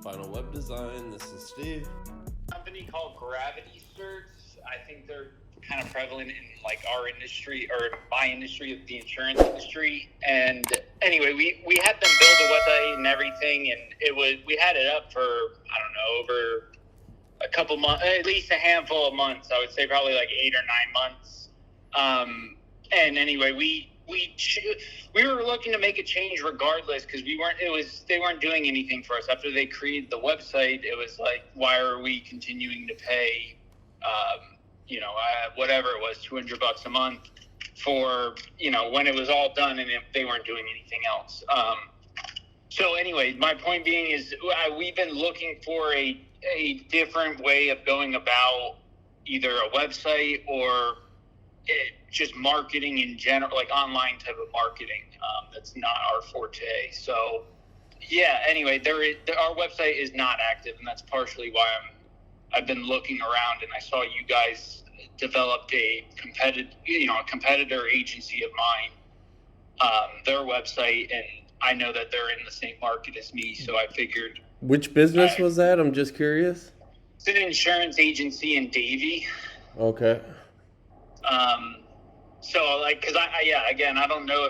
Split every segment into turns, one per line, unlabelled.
Final Web Design. This is Steve.
Company called Gravity Certs. I think they're kind of prevalent in like our industry or my industry of the insurance industry. And anyway, we had them build a website and everything, and we had it up for over a couple months, at least a handful of months. I would say probably like 8 or 9 months. And anyway, we were looking to make a change regardless because they weren't doing anything for us after they created the website. It was like, why are we continuing to pay whatever it was, $200 a month for when it was all done and they weren't doing anything else. So anyway, my point being is we've been looking for a different way of going about either a website or just marketing in general, like online type of marketing. That's not our forte. So yeah, anyway, our website is not active, and that's partially why I've been looking around, and I saw you guys developed a competitor agency of mine, their website, and I know that they're in the same market as me, so I figured.
Which business was that? I'm just curious.
It's an insurance agency in Davie.
Okay.
So like, cause I don't know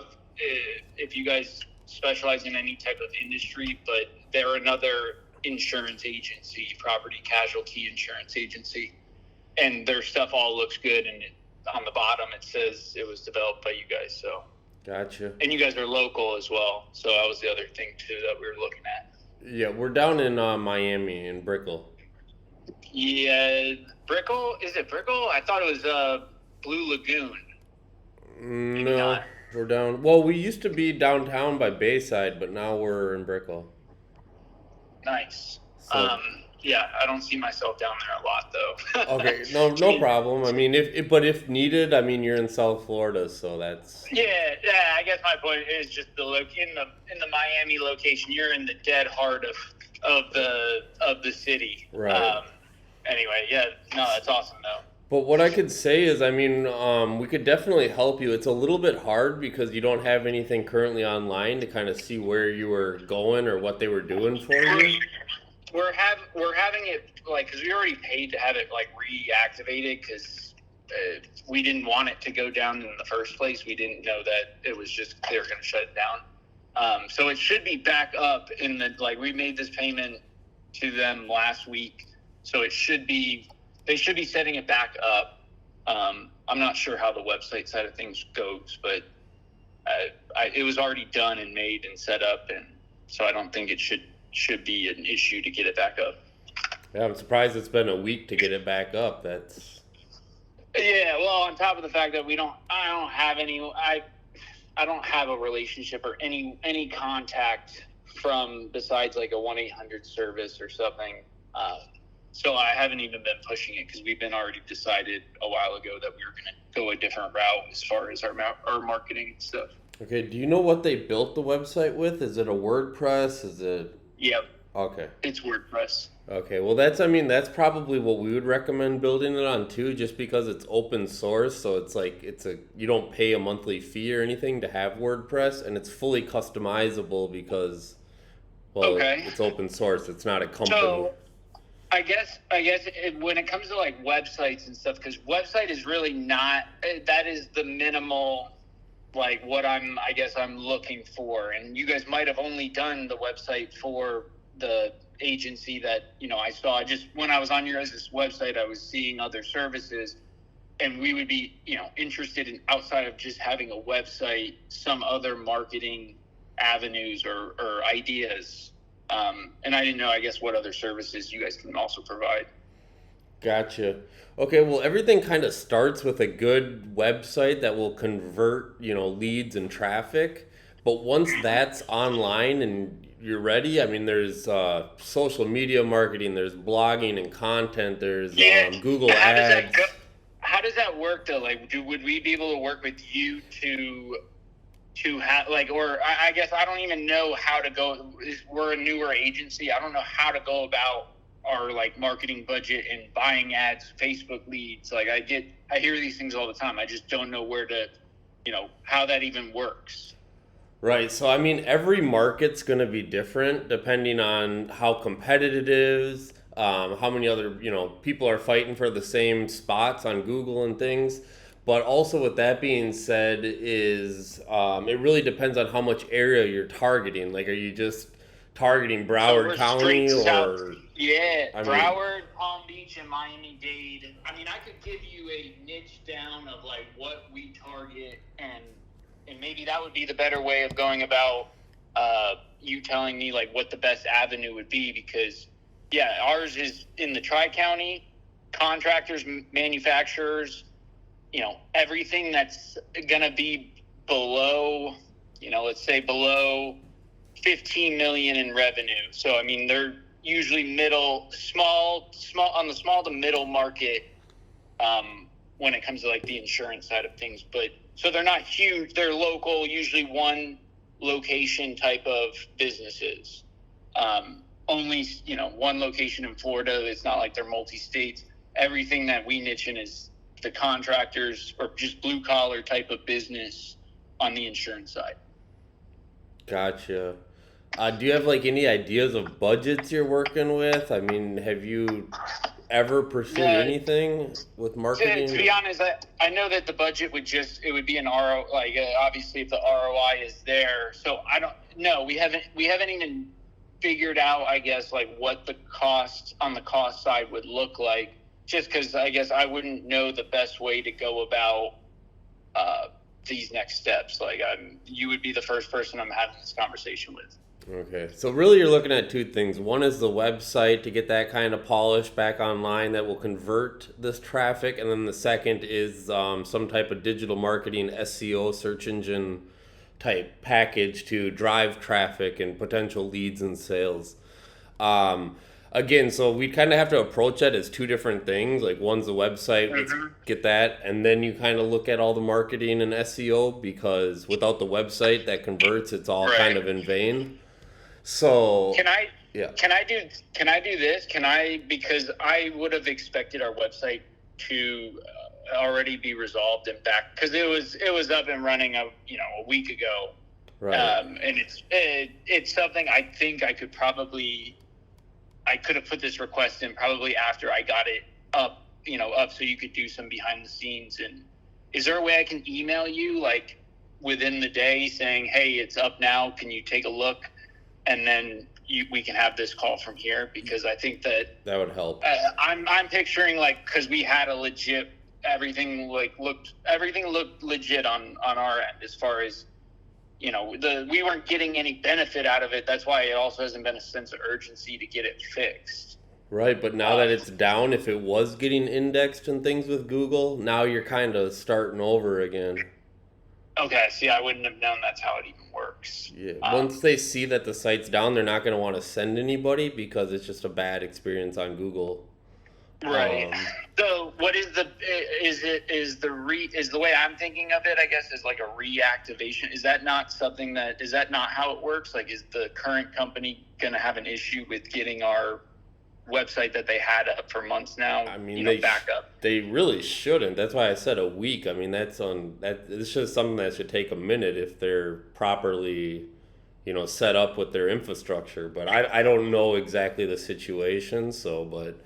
if you guys specialize in any type of industry, but they're another insurance agency, property casualty insurance agency, and their stuff all looks good. And on the bottom, it says it was developed by you guys. So.
Gotcha.
And you guys are local as well. So that was the other thing too that we were looking at.
Yeah, we're down in Miami, in Brickell.
Yeah, Brickell? Is it Brickell? I thought it was Blue Lagoon. Maybe
no,
not.
We're down. Well, we used to be downtown by Bayside, but now we're in Brickell.
Nice.
So,
yeah, I don't see myself down there a lot though.
okay, no problem. I mean, if needed, I mean, you're in South Florida, so that's.
Yeah. I guess my point is just in the Miami location. You're in the dead heart of the city.
Right.
Anyway, yeah, no, that's awesome though.
But what I could say is, I mean, we could definitely help you. It's a little bit hard because you don't have anything currently online to kind of see where you were going or what they were doing for you.
We're having it like, because we already paid to have it like reactivated because we didn't want it to go down in the first place. We didn't know that it was just they were going to shut it down. So it should be back up we made this payment to them last week, so they should be setting it back up. I'm not sure how the website side of things goes, but it was already done and made and set up, and so I don't think it should be an issue to get it back up.
Yeah, I'm surprised it's been a week to get it back up. That's.
Yeah, well, on top of the fact that I don't have a relationship or any contact from besides like a 1-800 service or something. So I haven't even been pushing it because we've been already decided a while ago that we were going to go a different route as far as our marketing and stuff.
Okay, do you know what they built the website with? Is it a WordPress? Is it?
Yep.
Okay.
It's WordPress.
Okay, well that's probably what we would recommend building it on too, just because it's open source, so it's like you don't pay a monthly fee or anything to have WordPress, and it's fully customizable because it's open source. It's not a company.
So, I guess when it comes to like websites and stuff, because website is really not, that is the minimal, like what I'm looking for. And you guys might have only done the website for the agency that, I saw. Just when I was on your guys' website, I was seeing other services, and we would be, interested in, outside of just having a website, some other marketing avenues or ideas. And I didn't know, I guess, what other services you guys can also provide.
Gotcha. Okay, well, everything kind of starts with a good website that will convert, leads and traffic. But once that's online and you're ready, I mean, there's social media marketing, there's blogging and content, there's Google Ads.
How does that work, though? Like, would we be able to work with you to have, like, or I guess I don't even know how to go. We're a newer agency. I don't know how to go about our like marketing budget and buying ads, Facebook leads. Like I hear these things all the time. I just don't know where to, how that even works.
Right. So, I mean, every market's going to be different depending on how competitive it is, how many other, people are fighting for the same spots on Google and things. But also, with that being said, is it really depends on how much area you're targeting. Like, are you just targeting
So
Broward
we're straight
County
south.
or,
Yeah,
I mean,
Broward, Palm Beach, and Miami-Dade. I mean, I could give you a niche down of like what we target, and maybe that would be the better way of going about you telling me like what the best avenue would be, because yeah, ours is in the Tri-County, contractors, manufacturers, everything that's gonna be below, let's say below 15 million in revenue. So I mean, they're usually small on the small to middle market when it comes to like the insurance side of things. But so they're not huge. They're local, usually one location type of businesses. Only one location in Florida. It's not like they're multi-states. Everything that we niche in is the contractors or just blue collar type of business on the insurance side.
gotcha. Do you have like any ideas of budgets you're working with? I mean, have you ever pursued
Yeah,
anything with
to be
marketing?
honest, I know that the budget it would be an RO, like obviously if the ROI is there. So I don't know. We haven't even figured out, I guess, like what the cost on the cost side would look like, just because I guess I wouldn't know the best way to go about these next steps. Like you would be the first person I'm having this conversation with.
Okay, so really you're looking at two things. One is the website to get that kind of polish back online that will convert this traffic, and then the second is some type of digital marketing SEO search engine type package to drive traffic and potential leads and sales. Um, Again, so we kind of have to approach that as two different things. Like one's the website, let's
Mm-hmm.
get that, and then you kind of look at all the marketing and SEO because without the website that converts, it's all kind
Right.
of in vain. So,
Can I
yeah,
can I do this? Can I, because I would have expected our website to already be resolved and back, because it was up and running a week ago.
right.
And it's something I think I could have put this request in probably after I got it up so you could do some behind the scenes. And is there a way I can email you like within the day saying, hey, it's up now, can you take a look? And then we can have this call from here, because I think that
That would help.
I'm picturing, like, because we had a legit everything looked legit on our end, as far as we weren't getting any benefit out of it. That's why it also hasn't been a sense of urgency to get it fixed.
Right, but now that it's down, if it was getting indexed and things with Google, now you're kind of starting over again.
Okay, see, I wouldn't have known that's how it even works.
Yeah, once they see that the site's down, they're not going to want to send anybody because it's just a bad experience on Google.
Right.
Um,
So what is the way I'm thinking of it, I guess, is like a reactivation. Is that not how it works? Like, is the current company going to have an issue with getting our website that they had up for months now,
I mean,
back up?
they really shouldn't. That's why I said a week. I mean, it's just something that should take a minute if they're properly, set up with their infrastructure. But I don't know exactly the situation. So, but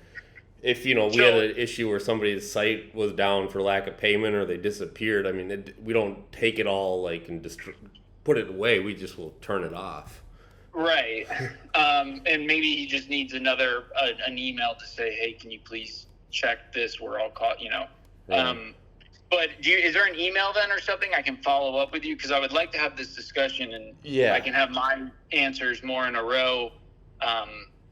if we had
So
an issue where somebody's site was down for lack of payment or they disappeared, I mean, we don't take it all like and put it away. We just will turn it off.
right. And maybe he just needs an email to say, hey, can you please check this? We're all caught,
Right.
But is there an email then or something I can follow up with you? Because I would like to have this discussion, and
Yeah.
I can have my answers more in a row.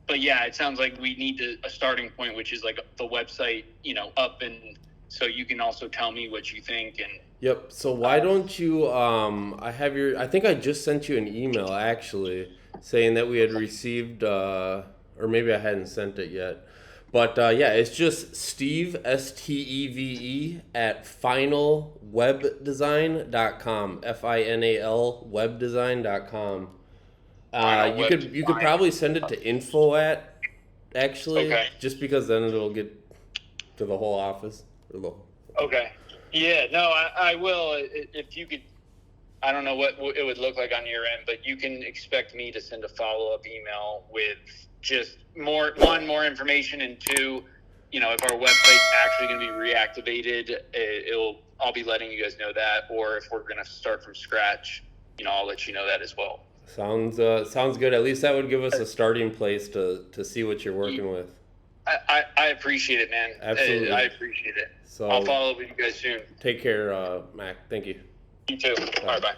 But yeah, it sounds like we need a starting point, which is like the website, up, and so you can also tell me what you think. And
Yep. So why don't you? I think I just sent you an email actually saying that we had received, or maybe I hadn't sent it yet. But yeah, it's just Steve Steve at finalwebdesign.com. FINAL webdesign.com.
Final
You
web
could
design.
probably send it to info at actually,
Okay.
just because then it'll get to the whole office. Or the,
Okay. Yeah, no, I will. If you could I don't know what it would look like on your end, but you can expect me to send a follow-up email with just more information, and two, if our website's actually going to be reactivated, I'll be letting you guys know that, or if we're going to start from scratch, I'll let you know that as well.
Sounds good. At least that would give us a starting place to see what you're working with.
I appreciate it, man.
Absolutely.
I appreciate it.
So
I'll follow up with you guys soon.
Take care, Mac. Thank you.
You too. All right, bye.